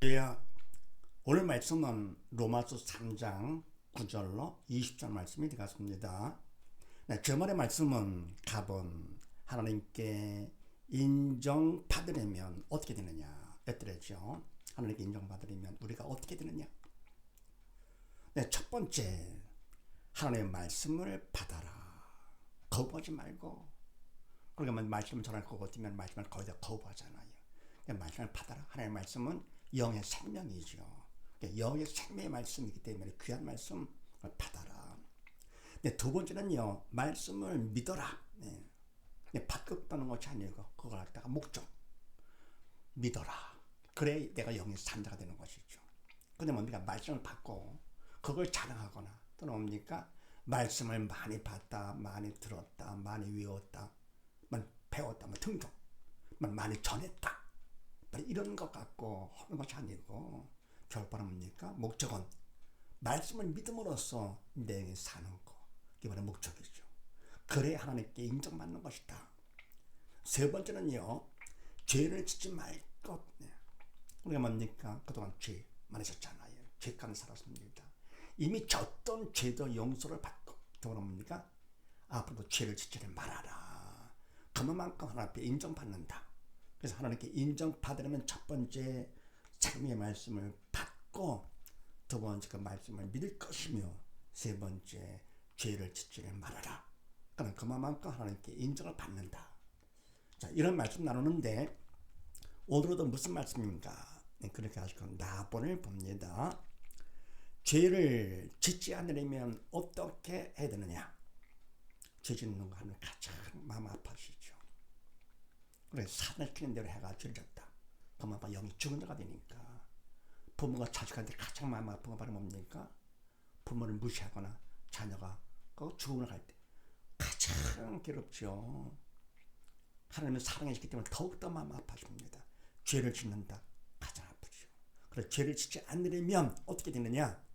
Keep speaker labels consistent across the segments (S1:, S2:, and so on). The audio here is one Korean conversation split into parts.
S1: 예, 오늘 말씀은 로마서 3장 9절로 20절 말씀이 되겠습니다. 네, 저번의 말씀은 갑은 하나님께 인정받으려면 어떻게 되느냐 였더랬죠. 하나님께 인정받으려면 우리가 어떻게 되느냐. 네, 첫 번째, 하나님의 말씀을 받아라. 거부하지 말고. 그러니까 말씀을 전할 것 같으면 말씀을 거의 다 거부하잖아요. 말씀을 받아라. 하나님의 말씀은 영의 생명이죠. 영의 생명의 말씀이기 때문에 귀한 말씀을 받아라. 두 번째는요, 말씀을 믿어라. 받겠다는 것이 아니고 그걸 갖다가 목적 믿어라. 그래 내가 영의 산자가 되는 것이죠. 근데 뭡니까? 말씀을 받고 그걸 자랑하거나 또는 뭡니까? 말씀을 많이 봤다, 많이 들었다, 많이 외웠다, 많이 배웠다, 뭐 등등 많이 전했다, 이런 것 갖고 하는 것이 아니고 결과는 뭡니까? 목적은 말씀을 믿음으로써 내 사는 거. 이게 바로 목적이죠. 그래야 하나님께 인정받는 것이다. 세 번째는요, 죄를 짓지 말 것. 우리가 뭡니까? 그동안 죄 많으셨잖아요. 죄 가운데 살았습니다. 이미 졌던 죄도 용서를 받고 또 뭡니까? 앞으로도 죄를 짓지 말아라. 그만큼 하나님 앞에 인정받는다. 그래서 하나님께 인정받으려면 첫 번째 생명의 말씀을 받고, 두 번째 그 말씀을 믿을 것이며, 세 번째 죄를 짓지를 말아라. 그럼 그만큼 하나님께 인정을 받는다. 자, 이런 말씀 나누는데 오늘도 무슨 말씀인가? 그렇게 하시고 나본을 봅니다. 죄를 짓지 않으려면 어떻게 해야 되느냐? 죄 짓는 거 하면 가장 마음 아파지죠. 그래 산을 키는 대로 해가 죄를 졌다. 그만큼 영이 죽은 자가 되니까. 부모가 자식한테 가장 마음 아픈 거 바로 뭡니까? 부모를 무시하거나 자녀가 그 죽음을 갈 때 가장 괴롭죠. 하나님은 사랑해주기 때문에 더욱더 마음 아파집니다. 죄를 짓는다. 가장 아프죠. 그래서 죄를 짓지 않으려면 어떻게 되느냐?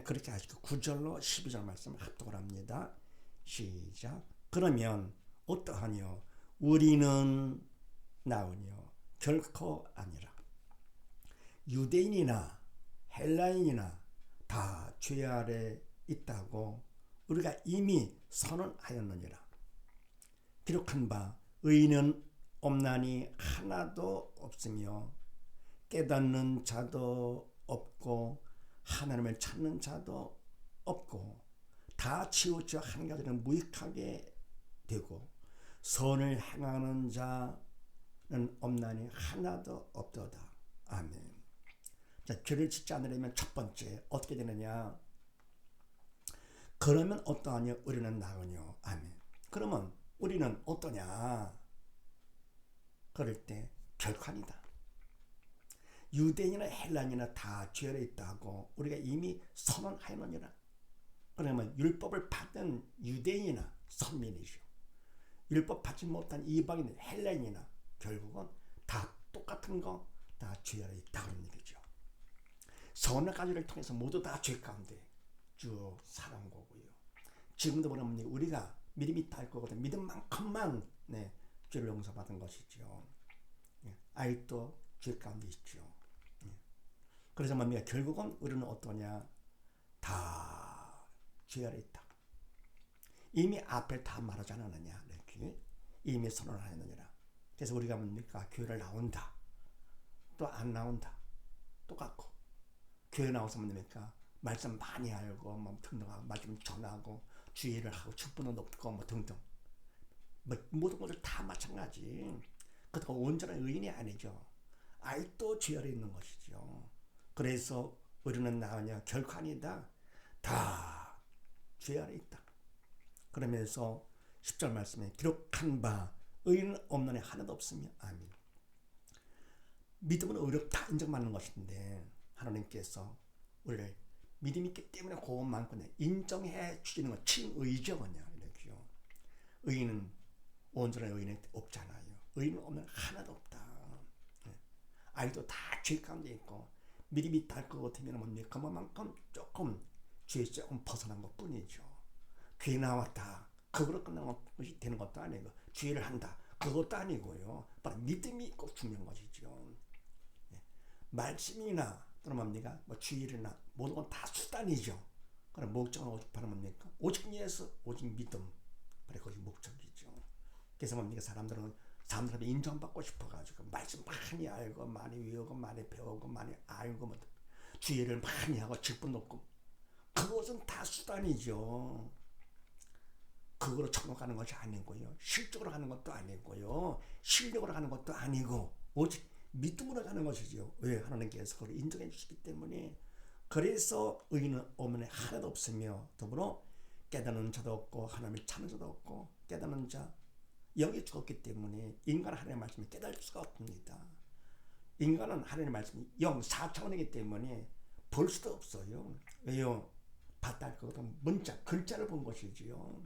S1: 그렇게 하시고 9절로 12절 말씀을 합독을 합니다. 시작. 그러면 어떠하뇨? 우리는 나으뇨? 결코 아니라. 유대인이나 헬라인이나 다 죄 아래 있다고 우리가 이미 선언하였느니라. 기록한 바 의인은 없나니 하나도 없으며 깨닫는 자도 없고 하나님을 찾는 자도 없고 다 치우쳐 한 가지는 무익하게 되고 선을 행하는 자는 없나니 하나도 없도다. 아멘. 자, 죄를 짓지 않으려면 첫 번째 어떻게 되느냐? 그러면 어떠하냐? 우리는 나으뇨. 아멘. 그러면 우리는 어떠냐? 그럴 때 결코 아니다. 유대인이나 헬라인이나 다 죄에 있다고 우리가 이미 선언하였느니라. 그러면 율법을 받은 유대인이나 선민이죠. 율법 받지 못한 이방인 헬라인이나 결국은 다 똑같은 거, 다 죄 아래 있다는 얘기죠. 선을 가지를 통해서 모두 다 죄 가운데 쭉 살아온 거고요. 지금도 보면 우리가 믿음이 있다 거거든. 믿음만큼만 죄를 용서받은 것이죠. 아직도 죄 가운데 있죠. 그래서 뭡니까? 결국은 우리는 어떠냐? 다 죄 아래 있다. 이미 앞에 다 말하지 않았느냐? 이렇게 이미 선언을 하였느니라. 그래서 우리가 뭡니까? 교회를 나온다. 또 안 나온다. 똑같고. 교회 나와서 뭡니까? 말씀 많이 알고, 뭐 등등하고, 말씀 전하고, 주의를 하고, 축복도 높고, 뭐 등등. 뭐 모든 것들 다 마찬가지. 그렇다고 온전한 의인이 아니죠. 아직도 죄 아래 있는 것이죠. 그래서 우리는 나으냐? 결코 아니다. 다 죄 아래 있다. 그러면서 10절 말씀에 기록한 바 의인은 없느니 하나도 없으며 아멘. 믿음은 어렵다 인정받는 것인데 하나님께서 우리를 믿음 있기 때문에 그것만큼 인정해 주시는 건 친의죠. 의인은 온전한 의인은 없잖아요. 의인은 없는 하나도 없다. 아이도 다 죄 가운데 있고 믿음이 있다 것 같으면 뭡니까? 그만큼 조금 죄에서 조금 벗어난 것 뿐이죠. 귀에 나왔다. 그거로 끝나는 것이 되는 것도 아니고 죄를 한다. 그것도 아니고요. 바로 믿음이 꼭 중요한 것이죠. 말씀이나 또는 뭡니까? 뭐 주일이나 모든 건 다 수단이죠. 그럼 목적은 오직 바로 뭡니까? 오직 예수, 오직 믿음. 바로 그것이 목적이죠. 그래서 뭡니까? 사람들한테 인정받고 싶어가지고 말씀 많이 알고 많이 외우고 많이 배우고 많이 알고 뭐 주의를 많이 하고 직분 높고 그것은 다 수단이죠. 그거로 천국 가는 것이 아니고요. 실적으로 가는 것도 아니고요. 실력으로 가는 것도 아니고 오직 믿음으로 가는 것이죠. 왜? 하나님께서 그걸 인정해 주시기 때문에. 그래서 의인은 오면에 하나도 없으며 더불어 깨닫는 자도 없고 하나님을 찾는 자도 없고 깨닫는 자 영이 죽었기 때문에 인간은 하나님의 말씀을 깨달을 수가 없습니다. 인간은 하나님의 말씀이 영 4차원이기 때문에 볼 수도 없어요. 왜요? 봤다 할 것은 문자 글자를 본 것이지요.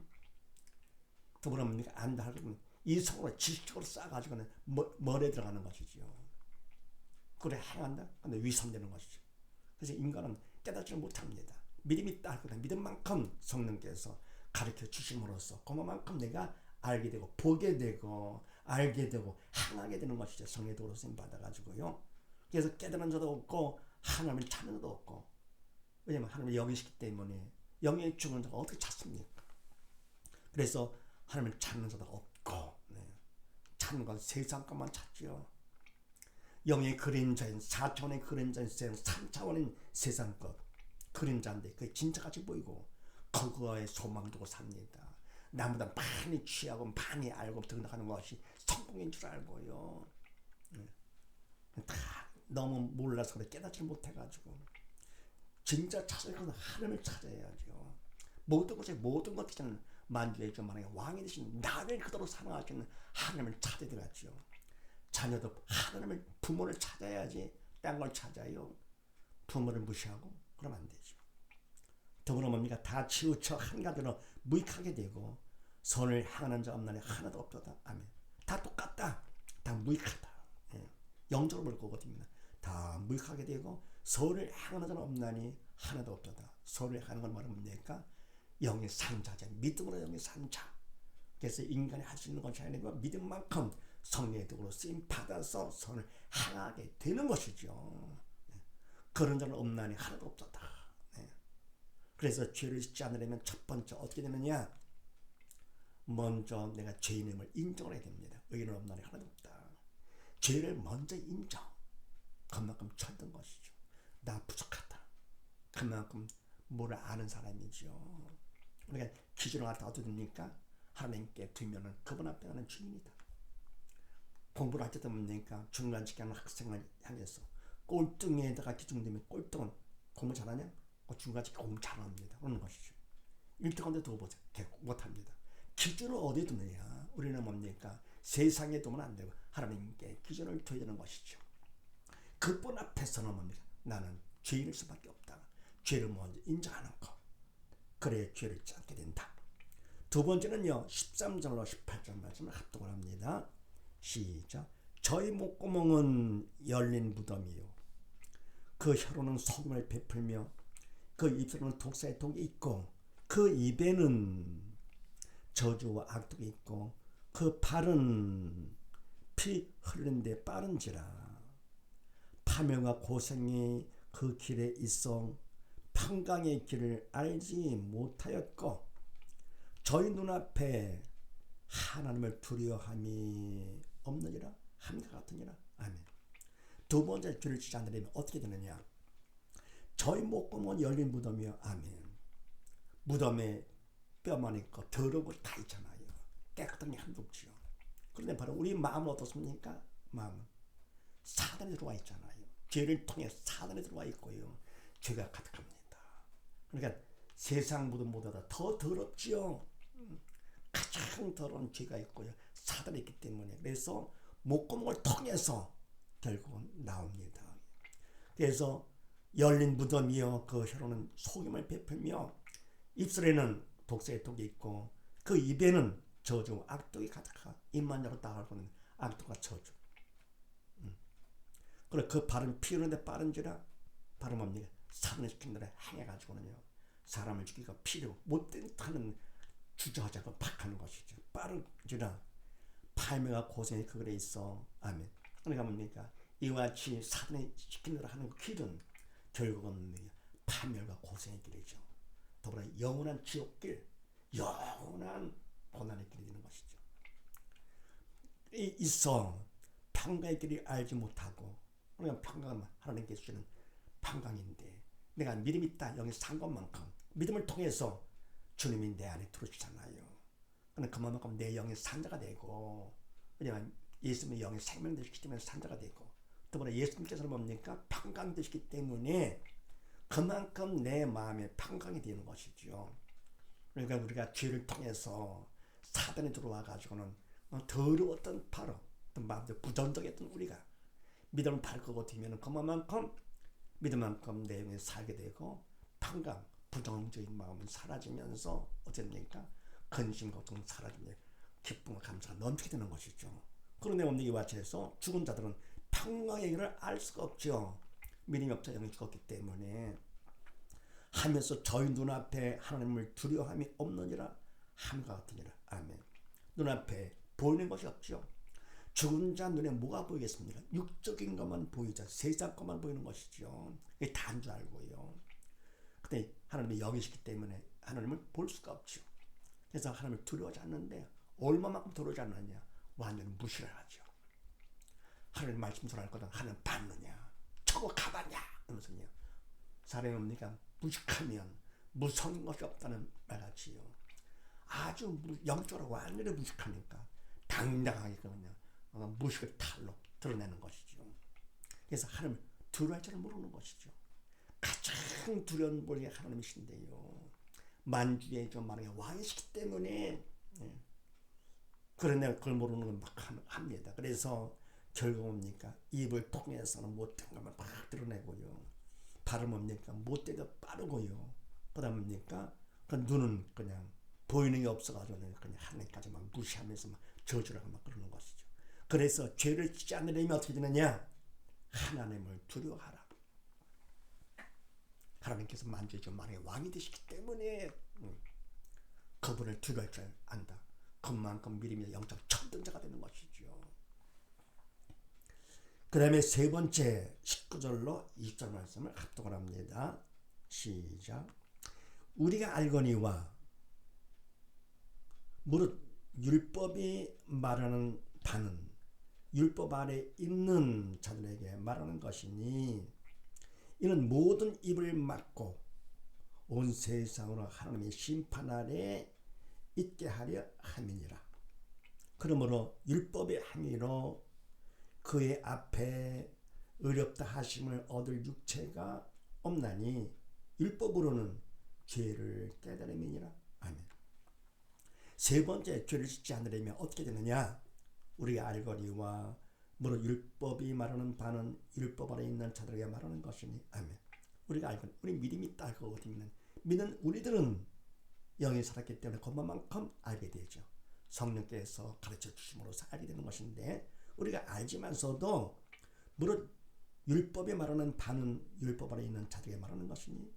S1: 더불어 안다 할 것은 이성으로 지식적으로 쌓아가지고는 머리에 들어가는 것이지요. 그래 행한다? 근데 위선되는 것이죠. 그래서 인간은 깨닫지 못합니다. 믿음이 있다 할 것은 믿음만큼 성령께서 가르쳐 주심으로써 그만큼 내가 알게 되고 보게 되고 알게 되고 행하게 되는 것이죠. 성령의 도로 쓰임 받아가지고요. 그래서 깨달은 자도 없고 하나님을 찾는 자도 없고 왜냐하면 하나님을 여기시기 때문에 영의 죽은 자가 어떻게 찾습니까? 그래서 하나님을 찾는 자도 없고 찾는 건 세상 것만 찾죠. 영의 그림자인 4차원의 그림자인 세상 3차원인 세상 것 그림자인데 그게 진짜같이 보이고 그거에 소망 두고 삽니다. 나보다 많이 취하고 많이 알고 등록하는 것이 성공인 줄 알고요. 다 너무 몰라서 그래 깨닫지 못해가지고 진짜 찾을 것은 하나님을 찾아야죠. 모든 것이 만주의 주 만왕의 왕이 되신 나를 그대로 사랑하시는 하나님을 찾아야 되겠죠. 자녀도 하나님을 부모를 찾아야지 딴 걸 찾아요. 부모를 무시하고 그러면 안 되죠. 더불어 뭡니까? 다 치우쳐 한가지로 무익하게 되고 선을 향하는 자 없나니 하나도 없도다. 아멘. 다 똑같다. 다 무익하다. 영적으로 볼 거거든요. 다 무익하게 되고 선을 향하는 자는 없나니 하나도 없도다. 선을 향하는 건 뭡니까? 영의 산자죠. 믿음으로 영의 산자. 그래서 인간이 할 수 있는 것이 아니고 믿음만큼 성령의 도구로 쓰임 받아서 선을 향하게 되는 것이죠. 그런 자는 없나니 하나도 없었다. 그래서 죄를 짓지 않으려면 첫 번째 어떻게 되느냐? 먼저 내가 죄인임을 인정을 해야 됩니다. 의인은 없나니 하나도 없다. 죄를 먼저 인정. 그만큼 철든 것이죠. 나 부족하다. 그만큼 뭘 아는 사람이죠. 그러니까 기준을 갖다 어떻게 됩니까? 하나님께 두면은 그분 앞에 가는 주인이다. 공부를 할 때도 뭡니까? 중간 직하는 학생을 향해서 꼴등에다가 기준되면 꼴등은 공부 잘하냐? 중간직계 공부 잘합니다. 그런 것이죠. 1등한테 두고 보세요. 못합니다. 기준을 어디에 두느냐? 우리는 뭡니까? 세상에 두면 안 되고 하나님께 기준을 둬야 되는 것이죠. 그분 앞에서는 뭡니까? 나는 죄인일 수밖에 없다. 죄를 먼저 인정하는 것. 그래야 죄를 찾게 된다. 두 번째는요. 13절로 18절 말씀을 합독을 합니다. 시작. 저희 목구멍은 열린 무덤이요. 그 혀로는 소금을 베풀며 그 입술은 독사의 독이 있고 그 입에는 저주와 악독이 있고 그 발은 피 흘리는 데 빠른지라. 파멸과 고생이 그 길에 있어 평강의 길을 알지 못하였고 저희 눈앞에 하나님을 두려워함이 없느니라. 함과 같으니라. 아멘. 두 번째 죄를 짓지 않으려면 어떻게 되느냐? 저희 목구멍은 열린 무덤이요. 아멘. 무덤에 뼈만 있고 더러운 다 있잖아요. 깨끗한 게 한도 없지요. 그런데 바로 우리 마음은 어떻습니까? 마음은 사단에 들어와 있잖아요. 죄를 통해 사단에 들어와 있고요. 죄가 가득합니다. 그러니까 세상 무덤보다 더 더럽지요. 가장 더러운 죄가 있고요. 사단이 있기 때문에 그래서 목구멍을 통해서 결국은 나옵니다. 그래서 열린 무덤이요 그 혀로는 소금을 베풀며 입술에는 독사의 독이 있고 그 입에는 저주 악독이 가득하. 입만 열어 나가고는 악독과 저주. 그리고 그 발은 피 흐르는데 빠른지라. 발은 뭡니까? 사단을 시킨 대로 행해가지고는요 사람을 죽이고 피로 못된 하는 주저하자고 팍 하는 것이죠. 빠른지라. 팔매와 고생이 그 글에 있어. 아멘. 그러니까 뭡니까? 이와 같이 사단이 시키는 대로 하는 그 길은 결국은 파멸과 고생의 길이죠. 더불어 영원한 지옥길, 영원한 고난의 길이 되는 것이죠. 있어 평강의 길을 알지 못하고, 우리가 평강은 하나님께서 주시는 평강인데, 내가 믿음이 있다 여기 산 것만큼 믿음을 통해서 주님이 내 안에 들어주잖아요. 그만큼 내 영의 산자가 되고, 왜냐하면 예수님의 영의 생명 되시기 때문에 산자가 되고, 더불어 예수님께서는 뭡니까? 평강 되시기 때문에 그만큼 내 마음에 평강이 되는 것이죠. 그러니까 우리가 죄를 통해서 사단이 들어와 가지고는 더러웠던 바로 마음대로 부정적이었던 우리가 믿음을 바르고 되면 그만큼 믿음만큼 내 영에 살게 되고, 평강, 부정적인 마음은 사라지면서 어쨌습니까? 근심, 걱정은 사라지며 기쁨과 감사가 넘치게 되는 것이죠. 그런데 뭡니까? 이와 같이해서 죽은 자들은 평강의 길을 알 수가 없죠. 믿음이 없자 영이 죽었기 때문에. 하면서 저희 눈앞에 하나님을 두려워함이 없느니라 함과 같으니라. 아멘. 눈앞에 보이는 것이 없죠. 죽은 자 눈에 뭐가 보이겠습니까? 육적인 것만 보이자 세상 것만 보이는 것이죠. 이게 다인 줄 알고요. 근데 하나님이 영이시기 때문에 하나님을 볼 수가 없죠. 그래서 하나님을 두려워하지 않는데, 얼마만큼 두려워하지 않느냐? 완전 무시를 하죠. 하나님 말씀 전할 거다 하나님 받느냐? 저거 가봤냐? 이러면서요. 사람이 뭡니까? 무식하면 무서운 것이 없다는 말같이요. 아주 영적으로 완전히 무식하니까 당당하게 그냥 무식을 탈로 드러내는 것이죠. 그래서 하나님을 두려워할 줄 모르는 것이죠. 가장 두려운 분이 하나님이신데요. 만주의 좀 말하기 왕이시기 때문에, 그런데 그걸 모르는 건 막 합니다. 그래서 결국 뭡니까? 입을 통해서는 못된 것만 막 드러내고요. 발은 뭡니까? 못되게 빠르고요. 그다음 뭡니까? 그 눈은 그냥 보이는 게 없어가지고 그냥 하나님까지 막 무시하면서 막 저주라고 막 그러는 것이죠. 그래서 죄를 짓지 않으려면 어떻게 되느냐? 하나님을 두려워하라. 하나님께서 만주의 만왕의 왕이 되시기 때문에 그분을 두려워할 줄 안다. 그만큼 미리미리 영적 천등자가 되는 것이죠. 그 다음에 세 번째 19절로 20절 말씀을 합독을 합니다. 시작. 우리가 알거니와 무릇 율법이 말하는 바는 율법 아래 있는 자들에게 말하는 것이니, 이는 모든 입을 막고 온 세상으로 하나님의 심판 아래 있게 하려 함이니라. 그러므로 율법의 행위로 그의 앞에 의롭다 하심을 얻을 육체가 없나니 율법으로는 죄를 깨달음이니라. 아멘. 세 번째, 죄를 짓지 않으려면 어떻게 되느냐? 우리가 알거니와 무릇 율법이 말하는 바는 율법 아래 있는 자들에게 말하는 것이니. 아멘. 우리가 알거니, 우리 믿음이 있다 하거든요. 믿는 우리들은 영이 살았기 때문에 그만큼 알게 되죠. 성령께서 가르쳐 주심으로써 알게 되는 것인데, 우리가 알지만서도 무릇 율법이 말하는 바는 율법 아래 있는 자들에게 말하는 것이니,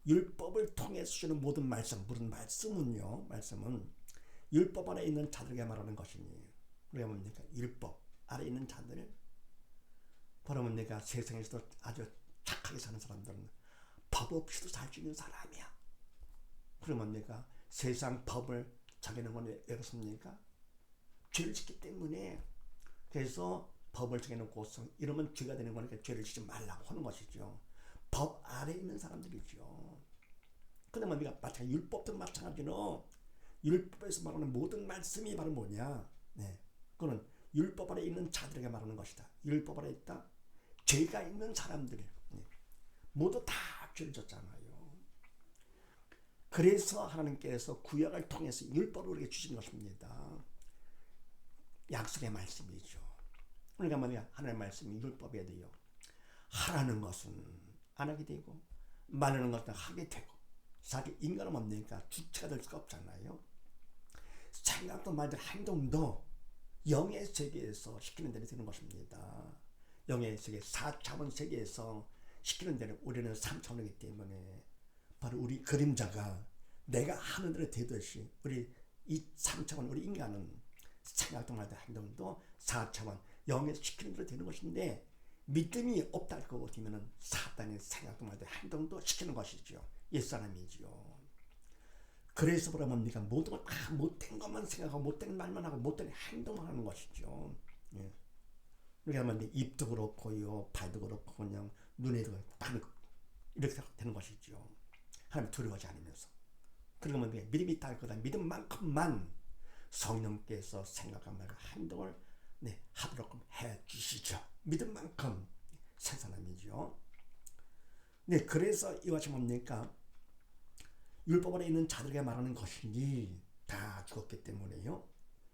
S1: 율법을 통해서 주는 모든 말씀, 무슨 말씀은요, 말씀은 율법 아래 있는 자들에게 말하는 것이니, 우리가 뭡니까? 율법 아래 있는 자들, 바로 뭡니까? 세상에서도 아주 착하게 사는 사람들은 법 없이도 살 수 있는 사람이야. 그러면 뭡니까? 세상 법을 정해놓은 건 왜 그렇습니까? 죄를 짓기 때문에. 그래서 법을 정해놓고서 이러면 죄가 되는 거니까 죄를 짓지 말라고 하는 것이죠. 법 아래 있는 사람들이죠. 근데 뭡니까? 마찬가지 율법도 마찬가지로 율법에서 말하는 모든 말씀이 바로 뭐냐? 네, 그거는 율법 아래 있는 자들에게 말하는 것이다. 율법 아래 있다. 죄가 있는 사람들이 모두 다 죄를 졌잖아요. 그래서 하나님께서 구약을 통해서 율법을 우리에게 주신 것입니다. 약속의 말씀이죠. 그러니까 뭐냐? 하나님의 말씀이 율법에 대요. 하라는 것은 안 하게 되고, 말하는 것은 하게 되고, 자기 인간은 뭡니까? 주체가 될 수가 없잖아요. 생각도 말도 행동도 영의 세계에서 시키는 대로 되는 것입니다. 영의 세계 4차원 세계에서 시키는 대로 우리는 3차원이기 때문에 바로 우리 그림자가 내가 하는 대로 되듯이 우리 이 3차원 우리 인간은 생각도 말도 행동도 4차원 영에서 시키는 대로 되는 것인데, 믿음이 없다 할 것 같으면 사단의 생각도 말도 행동도 시키는 것이죠. 옛사람이지요. 그래서 그러면 네가 모든 걸 다 못된 것만 생각하고 못된 말만 하고 못된 행동만 하는 것이죠. 예. 그러니까 뭐 입도 그렇고요, 발도 그렇고 그냥 눈에도 그렇고 이렇게 되는 것이죠. 하나님 두려워하지 않으면서. 그러면 믿음이 있다 할 거다. 믿음만큼만 성령께서 생각한 말과 행동을 하도록 해 주시죠. 믿음만큼 새 사람이죠. 네, 그래서 이와 같이 뭡니까? 율법 안에 있는 자들에게 말하는 것이니 다 죽었기 때문에요.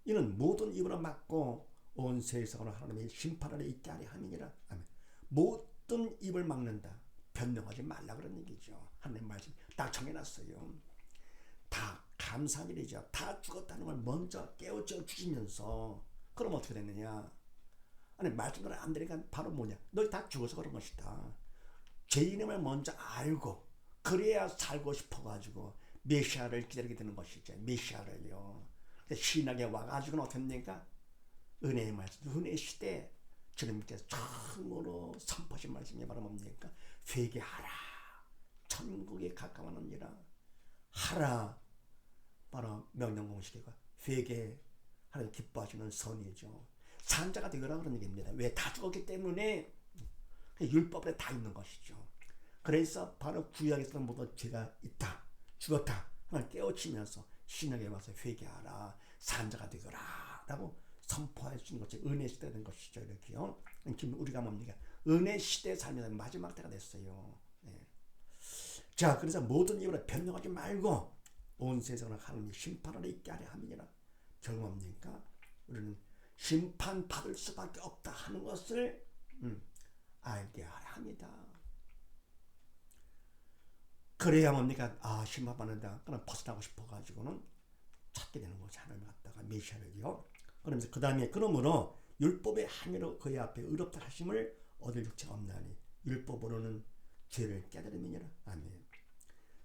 S1: 이는 모든 입으로 막고 온 세상으로 하나님의 심판을 있게 하려 함이니라. 아멘. 모든 입을 막는다. 변명하지 말라 그런 얘기죠. 하나님 말씀 딱 정해놨어요. 다 감사한 일이죠. 다 죽었다는 걸 먼저 깨우쳐 주시면서 그럼 어떻게 됐느냐? 아니 말씀을 안 들으니까 바로 뭐냐? 너희 다 죽어서 그런 것이다. 죄인임을 먼저 알고 그래야 살고 싶어가지고 메시아를 기다리게 되는 것이죠. 메시아를요. 신학에 와가지고는 어떻게 됩니까? 은혜의 말씀, 은혜 시대 주님께서 처음으로 선포하신 말씀이 바로 뭡니까? 회개하라. 천국에 가까워하느니라. 하라. 바로 명령 공식이고 회개 하나님 기뻐하시는 선이죠. 산자가 되거라 그런 얘기입니다. 왜? 다 죽었기 때문에 율법에 다 있는 것이죠. 그래서 바로 구약에서는 모두 죄가 있다, 죽었다 하나님 깨우치면서 신약에 와서 회개하라, 산자가 되거라 라고 선포할 수 있는 것이 은혜 시대가 된 것이죠. 이렇게요. 지금 우리가 뭡니까? 은혜 시대에 살면서 마지막 때가 됐어요. 네. 자, 그래서 모든 이유로 변명하지 말고 온 세상을 하나님의 심판을 있게 하려 함이니라. 결국 뭡니까? 우리는 심판받을 수밖에 없다 하는 것을 알게 하려 합니다. 그래야 뭡니까? 아, 심판받는다. 그럼 벗어나고 싶어가지고는 찾게 되는 거지. 하나님 갖다가 메시아를요. 그러면서 그 다음에 그러므로 율법의 행위로 그의 앞에 의롭다 하심을 얻을 육체가 없나니 율법으로는 죄를 깨달음이니라. 아멘.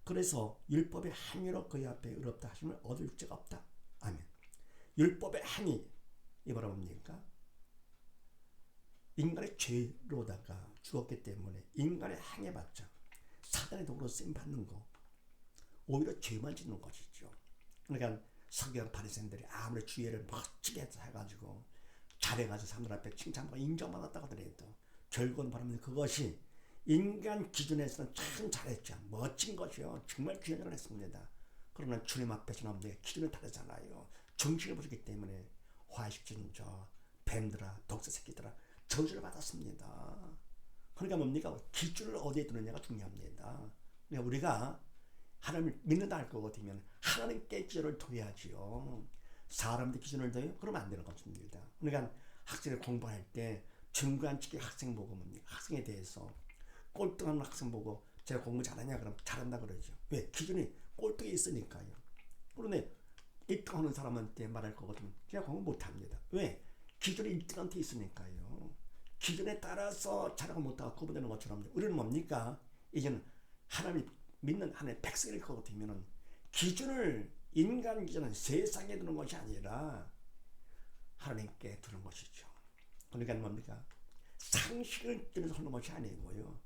S1: 그래서 율법의 행위로 그의 앞에 의롭다 하심을 얻을 육체가 없다. 아멘. 율법의 행위 이 바로 뭡니까? 인간의 죄로다가 죽었기 때문에 인간의 행해봤자 사단의 도구로 쓰임 받는 거 오히려 죄만 짓는 것이죠. 그러니까 서기관 바리새인들이 아무리 주의를 멋지게 해가지고 잘해가지고 사람들 앞에 칭찬받고 인정받았다고 하더라도 결국은 바라면 그것이 인간 기준에서는 참 잘했죠. 멋진 것이요. 정말 귀한 일을 했습니다. 그러나 주님 앞에서는 기준이 다르잖아요. 정신을 보셨기 때문에 화식진저 뱀들아 독사 새끼들아 저주를 받았습니다. 그러니까 뭡니까? 기준을 어디에 두느냐가 중요합니다. 그러니까 우리가 하나님을 믿는다 할 것 같으면 하나님께 기준을 둬야지요. 사람들 기준을 둬요? 그러면 안 되는 것입니다. 그러니까 학생을 공부할 때 중간치기 학생 보고 뭡니까? 학생에 대해서 꼴등한 학생 보고 제가 공부 잘하냐? 그럼 잘한다 그러죠. 왜? 기준이 꼴등에 있으니까요. 그런데 1등하는 사람한테 말할 것 같으면 제가 공부 못합니다. 왜? 기준이 1등한테 있으니까요. 기준에 따라서 잘하고 못하고 구분되는 것처럼 우리는 뭡니까? 이제는 하나님 믿는 하나님의 백성일 것 같으면 기준을 인간 기준은 세상에 두는 것이 아니라 하나님께 두는 것이죠. 그러니까 뭡니까? 상식을 기준에서 하는 것이 아니고요.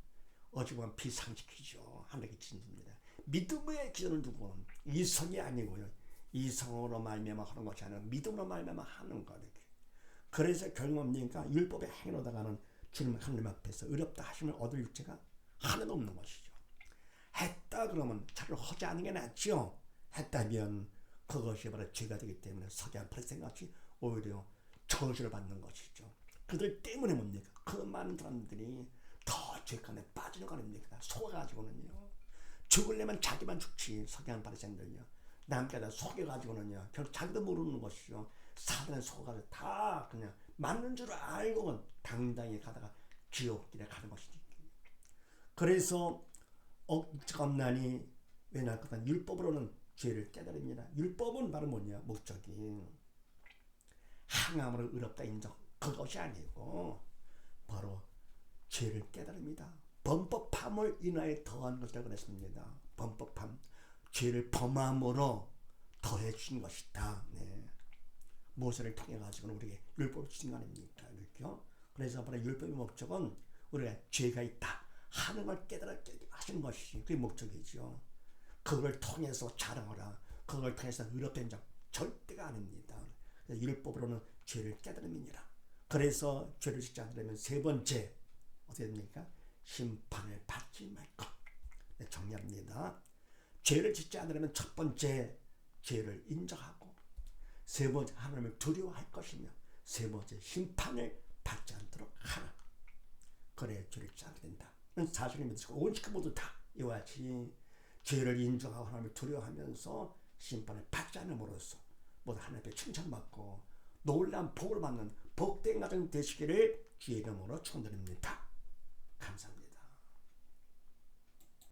S1: 어찌 보면 비상식이죠. 하나님의 기준입니다. 믿음의 기준을 두고는 이성이 아니고요. 이성으로 말미암아 하는 것이 아니라 믿음으로 말미암아 하는 것. 그래서 결국 뭡니까? 율법의 행위로다가는 주님 하나님 앞에서 의롭다 하심을 얻을 육체가 하나도 없는 것이죠. 했다 그러면 차라리 하지 않는 게 낫죠. 했다면 그것이 바로 죄가 되기 때문에 서기관 바리새인같이 오히려 저주를 받는 것이죠. 그들 때문에 뭡니까? 그 많은 사람들이 더 죄간에 빠지는 거 아닙니까? 속아가지고는요. 죽으려면 자기만 죽지. 서기관 바리새인들요. 남께다 속여가지고는요. 결국 자기도 모르는 것이죠. 사단에 속아가지고 다 그냥 맞는 줄 알고 당당히 가다가 지옥길에 가는 것이지. 그래서 억지가 없나니 왜 날것같 율법으로는 죄를 깨달습니다. 율법은 바로 뭐냐? 목적이 항암으로 의롭다 인정 그것이 아니고 바로 죄를 깨달습니다. 범법함을 인하여 더한 것이라고 그랬습니다. 범법함 죄를 범함으로 더해 주신 것이다. 네. 모세를 통해 가지고는 우리에게 율법을 주신 거 아닙니까? 그렇죠? 그래서 바로 율법의 목적은 우리가 죄가 있다 하는 걸 깨달게 하시는 것이 그게 목적이죠. 그걸 통해서 자랑하라. 그걸 통해서 의롭된 자 절대가 아닙니다. 율법으로는 죄를 깨달음이니라. 그래서 죄를 짓지 않으려면 세 번째 어떻게 됩니까? 심판을 받지 말 것. 네, 정리합니다. 죄를 짓지 않으려면 첫 번째 죄를 인정하고, 세 번째 하나님을 두려워할 것이며, 세 번째 심판을 받지 않도록 하라. 그래 죄를 짓지 않게 된다. 사실을 믿으시고 온 식구 모두 다 이와 같이 죄를 인정하고 하나님을 두려워하면서 심판을 받지 않음으로써 모두 하나님 앞에 칭찬받고 놀라운 복을 받는 복된 가정 되시기를 주의 이름으로 축원드립니다. 감사합니다.